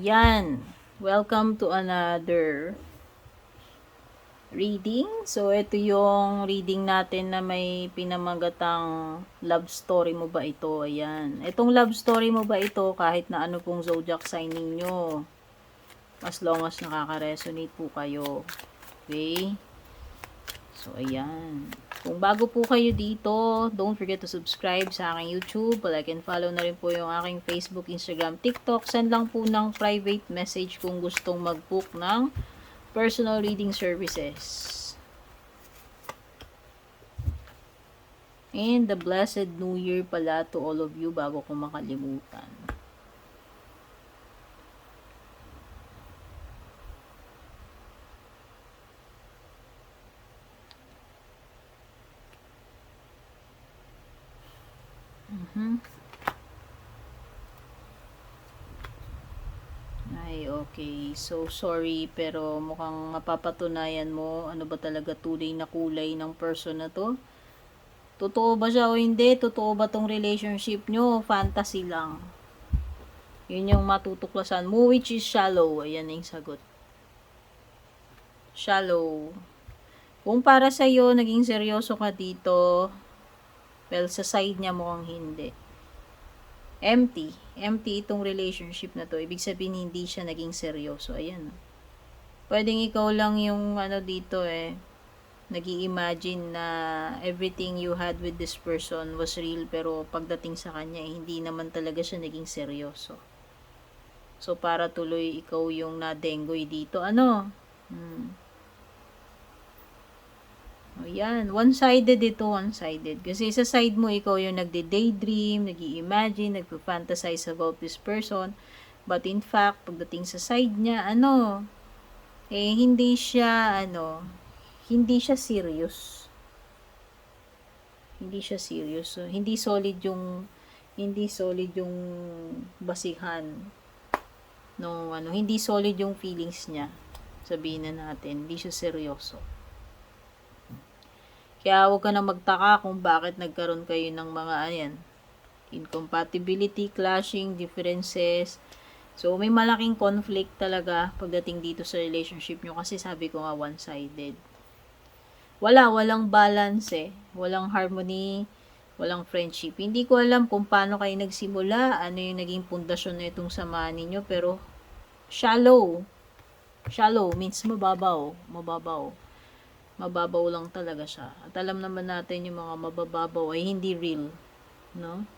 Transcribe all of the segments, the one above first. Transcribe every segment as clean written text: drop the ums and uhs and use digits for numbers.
Yan. Welcome to another reading. So, ito yung reading natin na may pinamagatang love story mo ba ito? Ayan. Itong love story mo ba ito kahit na ano pong zodiac sign ninyo? As long as nakaka-resonate po kayo. Okay? So, ayan. Kung bago po kayo dito, don't forget to subscribe sa aking YouTube. Like and follow na rin po yung aking Facebook, Instagram, TikTok. Send lang po ng private message kung gustong mag-book ng personal reading services. And the blessed New Year pala to all of you bago ko makalimutan. Ay, okay. So, sorry, pero mukhang mapapatunayan mo ano ba talaga tunay na kulay ng person na to. Totoo ba siya o hindi? Totoo ba tong relationship nyo? Fantasy lang. Yun yung matutuklasan mo, which is shallow. Ayan yung sagot. Shallow. Kung para sa'yo, naging seryoso ka dito, well, sa side niya mukhang hindi. Empty. Empty itong relationship na to. Ibig sabihin, hindi siya naging seryoso. Ayan. Pwedeng ikaw lang yung ano dito nag-i-imagine na everything you had with this person was real, pero pagdating sa kanya, hindi naman talaga siya naging seryoso. So, para tuloy ikaw yung nadengoy dito. Ano? O yan, one-sided ito, one-sided. Kasi sa side mo, ikaw yung nagde-daydream, nag-i-imagine, nagpo-fantasize about this person. But in fact, pagdating sa side niya, hindi siya serious. Hindi siya serious. So, hindi solid yung basihan no hindi solid yung feelings niya. Sabihin na natin, hindi siya seryoso. Kaya huwag ka na magtaka kung bakit nagkaroon kayo ng mga incompatibility, clashing, differences. So, may malaking conflict talaga pagdating dito sa relationship nyo kasi sabi ko nga one-sided. Walang balance Walang harmony, walang friendship. Hindi ko alam kung paano kayo nagsimula, ano yung naging pundasyon na itong samahan ninyo, pero shallow. Shallow means mababaw. Mababaw lang talaga siya. At alam naman natin yung mga mabababaw ay hindi real. No?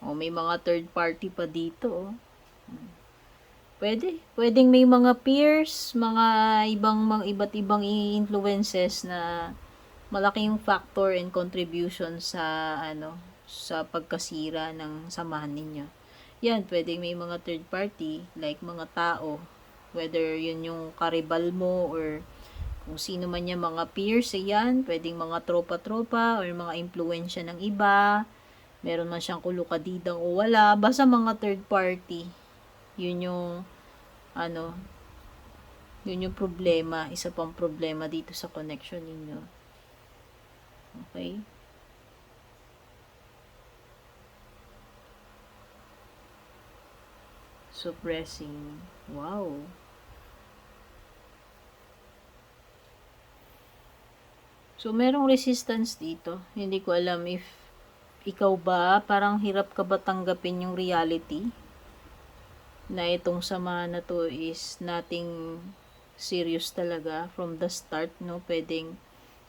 May mga third party pa dito. Pwedeng may mga peers, mga iba't ibang influences na malaking factor and contribution sa pagkasira ng samahan ninyo. Yan, pwedeng may mga third party, like mga tao, whether yun yung karibal mo or kung sino man yung mga peers, yan, pwedeng mga tropa-tropa or mga impluensya ng iba, meron man siyang kulukadidang o wala, basta mga third party. Yun yung problema, isa pang problema dito sa connection ninyo. Okay? Suppressing. Wow. So, merong resistance dito. Hindi ko alam if ikaw ba, parang hirap ka ba tanggapin yung reality na itong sama na to is nothing serious talaga from the start, no? Pwedeng,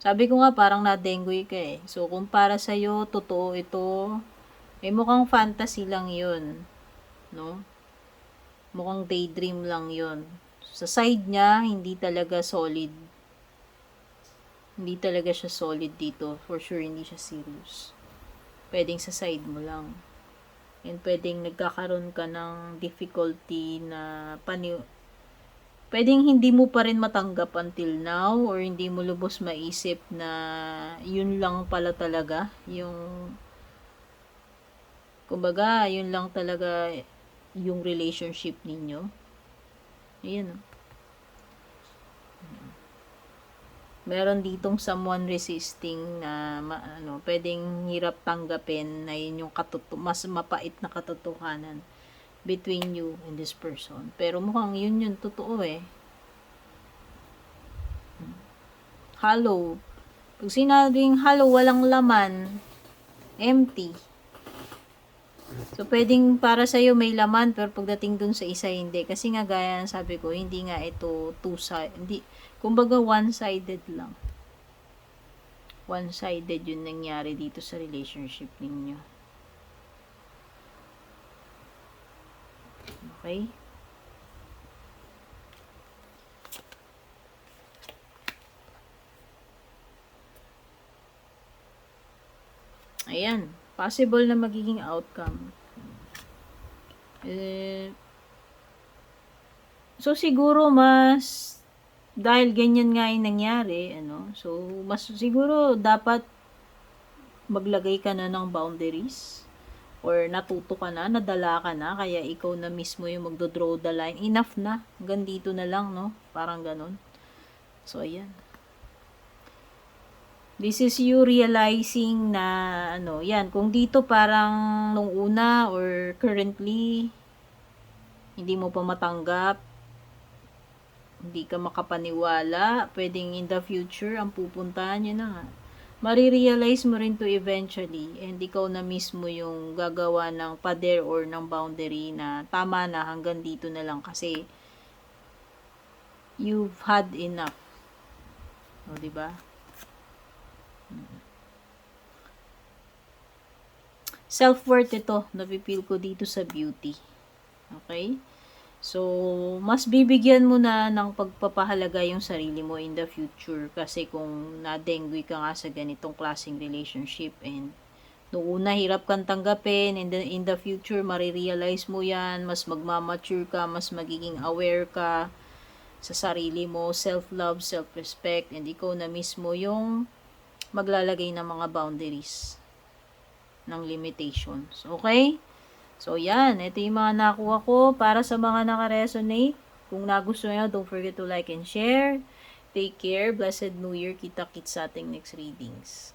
sabi ko nga, parang nadengoy ka So, kung para sa'yo, totoo ito, mukhang fantasy lang yun, no? Mukhang daydream lang yun. Sa side niya, hindi talaga solid. Hindi talaga siya solid dito. For sure, hindi siya serious. Pwedeng sa side mo lang. And pwedeng nagkakaroon ka ng difficulty na pwedeng hindi mo pa rin matanggap until now or hindi mo lubos maisip na yun lang pala talaga yung kumbaga yun lang talaga yung relationship ninyo. Ayan. Meron ditong someone resisting na pwedeng hirap tanggapin na yun yung mas mapait na katotohanan between you and this person. Pero mukhang yun yung totoo eh. Hollow. Pag sinabing hollow, walang laman, empty. So, pwedeng para sa'yo may laman, pero pagdating dun sa isa, hindi. Kasi nga, gaya ng sabi ko, hindi nga ito two-sided. Hindi, kumbaga, one-sided lang. One-sided yung nangyari dito sa relationship ninyo. Okay? Ayan. Possible na magiging outcome. So, siguro mas dahil ganyan nga yung nangyari, so, mas siguro dapat maglagay ka na ng boundaries or natuto ka na, nadala ka na, kaya ikaw na mismo yung magdo-draw the line. Enough na. Hanggang dito na lang, no? Parang ganun. So, ayan. This is you realizing na, yan, kung dito parang nung una or currently, hindi mo pa matanggap, hindi ka makapaniwala, pwedeng in the future, ang pupuntahan nyo na nga. Marirealize mo rin to eventually, and ikaw na mismo yung gagawa ng pader or ng boundary na tama na, hanggang dito na lang kasi you've had enough. O, diba? Self-worth ito, napipil ko dito sa beauty. Okay? So, mas bibigyan mo na ng pagpapahalaga yung sarili mo in the future kasi kung nadenggoy ka nga sa ganitong klaseng relationship and noong una hirap kang tanggapin, and then in the future marirealize mo yan, mas magmamature ka, mas magiging aware ka sa sarili mo, self-love, self-respect, and ikaw na mismo yung maglalagay ng mga boundaries ng limitations. Okay? So, yan. Ito yung mga nakuha ko para sa mga naka-resonate. Kung nagustuhan nyo, don't forget to like and share. Take care. Blessed New Year. Kita-kits sa ating next readings.